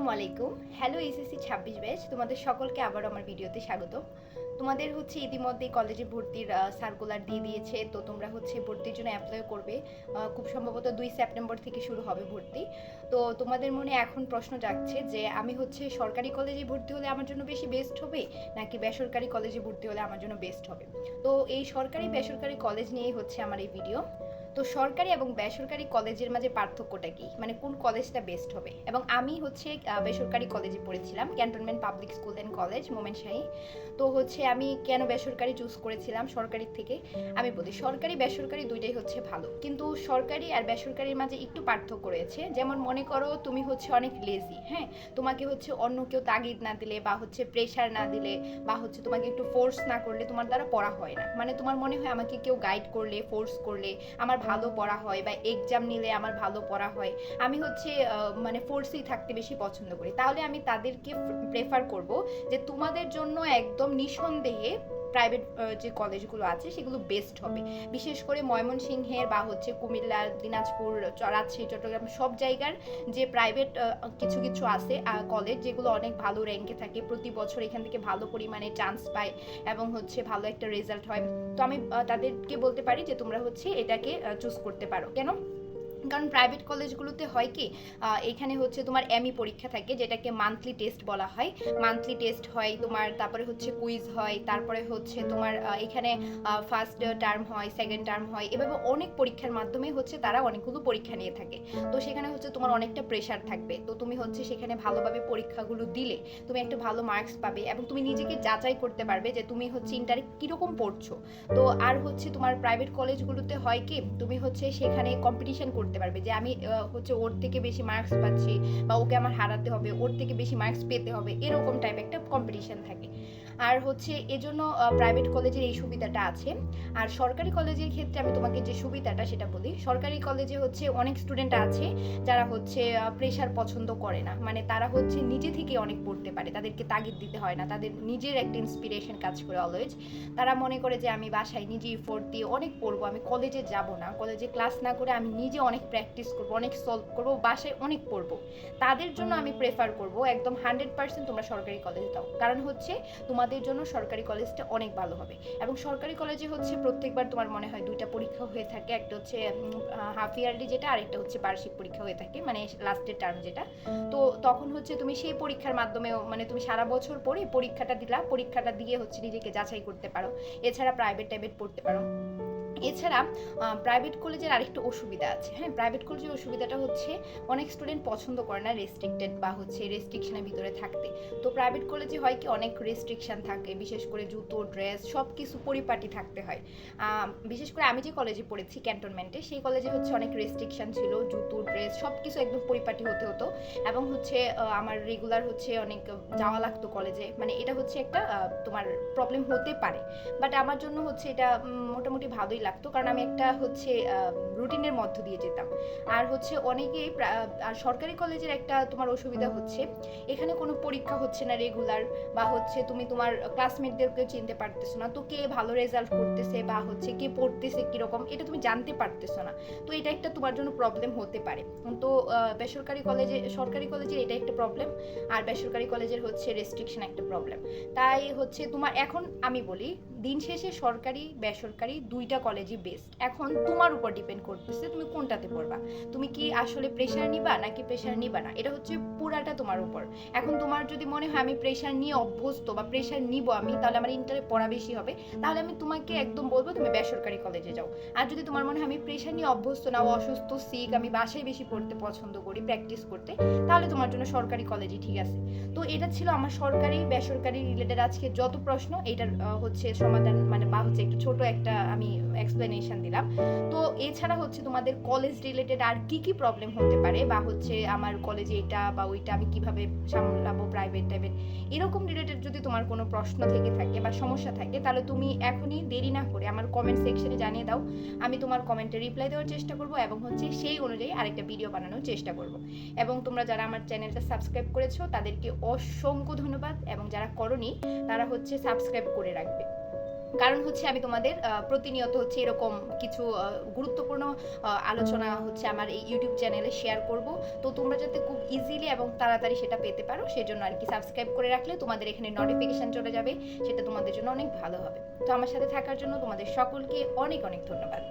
আসসালামু আলাইকুম। Hello SSC ২৬ batch, তোমাদের সকলকে আবার আমার ভিডিওতে স্বাগত। তোমাদের ইতিমধ্যে কলেজে ভর্তির সার্কুলার দিয়ে দিয়েছে, তো তোমরা ভর্তির জন্য অ্যাপ্লাই করবে। খুব সম্ভবত ২ সেপ্টেম্বর থেকে শুরু হবে ভর্তি। তো তোমাদের মনে এখন প্রশ্ন জাগছে যে আমি সরকারি কলেজে ভর্তি হলে আমার জন্য বেশি বেস্ট হবে নাকি বেসরকারি কলেজে ভর্তি হলে আমার জন্য বেস্ট হবে। তো এই সরকারি বেসরকারি কলেজ নিয়েই আমার এই ভিডিও। তো সরকারি এবং বেসরকারি কলেজের মাঝে পার্থক্যটা কি, মানে কোন কলেজটা বেস্ট হবে। এবং আমি বেসরকারি কলেজে পড়েছিলাম, cantonment public school and college Momenshahi. তো আমি কেন বেসরকারি চুজ করেছিলাম সরকারির থেকে, আমি বলি সরকারি বেসরকারি দুইটাই ভালো, কিন্তু সরকারি আর বেসরকারির মাঝে একটু পার্থক্য রয়েছে। যেমন মনে করো তুমি অনেক লেজি, হ্যাঁ, তোমাকে অন্য কেউ তাগিদ না দিলে বা প্রেশার না দিলে বা তোমাকে একটু ফোর্স না করলে তোমার দ্বারা পড়া হয় না। মানে তোমার মনে হয় আমাকে কেউ গাইড করলে, ফোর্স করলে আমার ভালো পড়া হয়, বা এক্সাম নিলে আমার ভালো পড়া হয়। আমি মানে ফোর্সেই থাকতে বেশি পছন্দ করি। তাহলে আমি তাদেরকে প্রেফার করব যে তোমাদের জন্য একদম নিঃসন্দেহে প্রাইভেট যে কলেজগুলো আছে সেগুলো বেস্ট হবে। বিশেষ করে ময়মনসিংহের বা কুমিল্লা, দিনাজপুর, রাজশাহী, চট্টগ্রাম সব জায়গার যে প্রাইভেট কিছু কিছু আছে কলেজ, যেগুলো অনেক ভালো র্যাঙ্কে থাকে, প্রতি বছর এখান থেকে ভালো পরিমাণে চান্স পায় এবং ভালো একটা রেজাল্ট হয়। তো আমি তাদেরকে বলতে পারি যে তোমরা এটাকে চুজ করতে পারো। কেন? কারণ প্রাইভেট কলেজগুলোতে হয় কি, এখানে তোমার এমই পরীক্ষা থাকে, যেটাকে মান্থলি টেস্ট বলা হয়। মান্থলি টেস্ট হয় তোমার, তারপরে কুইজ হয়, তারপরে তোমার এখানে ফার্স্ট টার্ম হয়, সেকেন্ড টার্ম হয়, এভাবে অনেক পরীক্ষার মাধ্যমে তারা অনেকগুলো পরীক্ষা নিয়ে থাকে। তো সেখানে তোমার অনেকটা প্রেশার থাকবে। তো তুমি সেখানে ভালোভাবে পরীক্ষাগুলো দিলে তুমি একটা ভালো মার্কস পাবে এবং তুমি নিজেকে যাচাই করতে পারবে যে তুমি ইন্টারে কীরকম পড়ছো। তো আর তোমার প্রাইভেট কলেজগুলোতে হয় কি, তুমি সেখানে কম্পিটিশন করতে পারবে যে আমি ওর থেকে বেশি মার্কস পাচ্ছি, বা ওকে আমার হারাতে হবে, ওর থেকে বেশি মার্কস পেতে হবে, এরকম টাইপ একটা কম্পিটিশন থাকে। আর এজন্য প্রাইভেট কলেজের এই সুবিধাটা আছে। আর সরকারি কলেজের ক্ষেত্রে আমি তোমাকে যে সুবিধাটা সেটা বলি। সরকারি কলেজে অনেক স্টুডেন্ট আছে যারা প্রেশার পছন্দ করে না, মানে তারা নিজে থেকে অনেক পড়তে পারে, তাদেরকে তাগিদ দিতে হয় না, তাদের নিজের একটা ইন্সপিরেশন কাজ করে অলওয়েজ। তারা মনে করে যে আমি বাসায় নিজে এফোর্ট দিয়ে অনেক পড়বো, আমি কলেজে যাব না, কলেজে ক্লাস না করে আমি নিজে অনেক প্র্যাকটিস করবো, অনেক সলভ করবো, বাসায় অনেক পড়বো। তাদের জন্য আমি প্রেফার করবো একদম 100% তোমরা সরকারি কলেজ দাও। কারণ তোমাদের জন্য সরকারি কলেজটা অনেক ভালো হবে। এবং সরকারি কলেজে প্রত্যেকবার তোমার মনে হয় 2টা পরীক্ষা হয়ে থাকে, একটা হাফ ইয়ারলি যেটা, আরেকটা বার্ষিক পরীক্ষা হয়ে থাকে, মানে লাস্টের টার্ম যেটা। তো তখন তুমি সেই পরীক্ষার মাধ্যমেও, মানে তুমি সারা বছর পরে পরীক্ষাটা দিলা, পরীক্ষাটা দিয়ে নিজেকে যাচাই করতে পারো। এছাড়া প্রাইভেট টাইভেট পড়তে পারো। এছাড়া প্রাইভেট কলেজের আরেকটা অসুবিধা আছে। হ্যাঁ, প্রাইভেট কলেজের অসুবিধাটা অনেক স্টুডেন্ট পছন্দ করে না রেস্ট্রিক্টেড বা রেস্ট্রিকশনের ভিতরে থাকতে। তো প্রাইভেট কলেজে হয় কি, অনেক রেস্ট্রিকশন থাকে, বিশেষ করে জুতো, ড্রেস সব কিছু পরিপাটি থাকতে হয়। বিশেষ করে আমি যে কলেজে পড়েছি ক্যান্টনমেন্টে, সেই কলেজে অনেক রেস্ট্রিকশন ছিল, জুতো, ড্রেস সব কিছু একদম পরিপাটি হতে হতো। এবং আমার রেগুলার অনেক যাওয়া লাগতো কলেজে, মানে এটা একটা তোমার প্রবলেম হতে পারে, বাট আমার জন্য এটা মোটামুটি ভালোই লাগতো, কারণ আমি একটা রুটিনের মধ্য দিয়ে যেতাম। আর অনেকেই আর সরকারি কলেজের একটা তোমার অসুবিধা এখানে কোনো পরীক্ষা না রেগুলার, বা তুমি তোমার ক্লাসমেটদেরকে চিনতে পারতেছো না, তো কে ভালো রেজাল্ট করতেছে বা কে পড়তেছে কিরকম, এটা তুমি জানতে পারতেছো না। তো এটা একটা তোমার জন্য প্রবলেম হতে পারে। তো সরকারি কলেজের এটা একটা প্রবলেম, আর বেসরকারি কলেজের রেস্ট্রিকশন একটা প্রবলেম। তাই তোমার এখন আমি বলি, দিন শেষে সরকারি বেসরকারি 2টা কলেজই বেস্ট। এখন তোমার উপর ডিপেন্ড করতেছে তুমি কোনটাতে পড়বা। তুমি কি আসলে প্রেশার নিবা নাকি প্রেশার নিবা না, এটা পুরাটা তোমার উপর। এখন তোমার যদি মনে হয় আমি প্রেশার নিয়ে অভ্যস্ত বা প্রেশার নিব আমি, তাহলে আমার ইন্টারে পড়া বেশি হবে, তাহলে আমি তোমাকে একদম বলবো তুমি বেসরকারি কলেজে যাও। আর যদি তোমার মনে হয় আমি প্রেশার নিয়ে অভ্যস্ত না, অসুস্থ, সিক, আমি বাসায় বেশি পড়তে পছন্দ করি, প্র্যাকটিস করতে, তাহলে তোমার জন্য সরকারি কলেজই ঠিক আছে। তো এটা ছিল আমার সরকারি বেসরকারি রিলেটেড আজকে যত প্রশ্ন, এটার সমাধান, মানে বা একটু ছোট একটা আমি এক্সপ্লেনেশন দিলাম। তো এছাড়া তোমাদের কলেজ রিলেটেড আর কি কি প্রবলেম হতে পারে, বা আমার কলেজে এটা বা ওইটা আমি কিভাবে সামলাবো, প্রাইভেট টাইভেট, এরকম রিলেটেড যদি তোমার কোনো প্রশ্ন থেকে থাকে বা সমস্যা থাকে, তাহলে তুমি এখনই দেরি না করে আমার কমেন্ট সেকশনে জানিয়ে দাও। আমি তোমার কমেন্টে রিপ্লাই দেওয়ার চেষ্টা করব এবং সেই অনুযায়ী আরেকটা ভিডিও বানানোর চেষ্টা করব। এবং তোমরা যারা আমার চ্যানেলটা সাবস্ক্রাইব করেছো তাদেরকে অসংখ্য ধন্যবাদ, এবং যারা করোনি তারা সাবস্ক্রাইব করে রাখবে। কারণ হচ্ছে আমি তোমাদের প্রতিনিয়ত হচ্ছে এরকম কিছু গুরুত্বপূর্ণ আলোচনা হচ্ছে আমার এই ইউটিউব চ্যানেলে শেয়ার করব। তো তোমরা যাতে খুব ইজিলি এবং তাড়াতাড়ি সেটা পেতে পারো সেজন্য আর কি সাবস্ক্রাইব করে রাখলে তোমাদের এখানে নোটিফিকেশন চলে যাবে, সেটা তোমাদের জন্য অনেক ভালো হবে। তো আমার সাথে থাকার জন্য তোমাদের সকলকে অনেক অনেক ধন্যবাদ।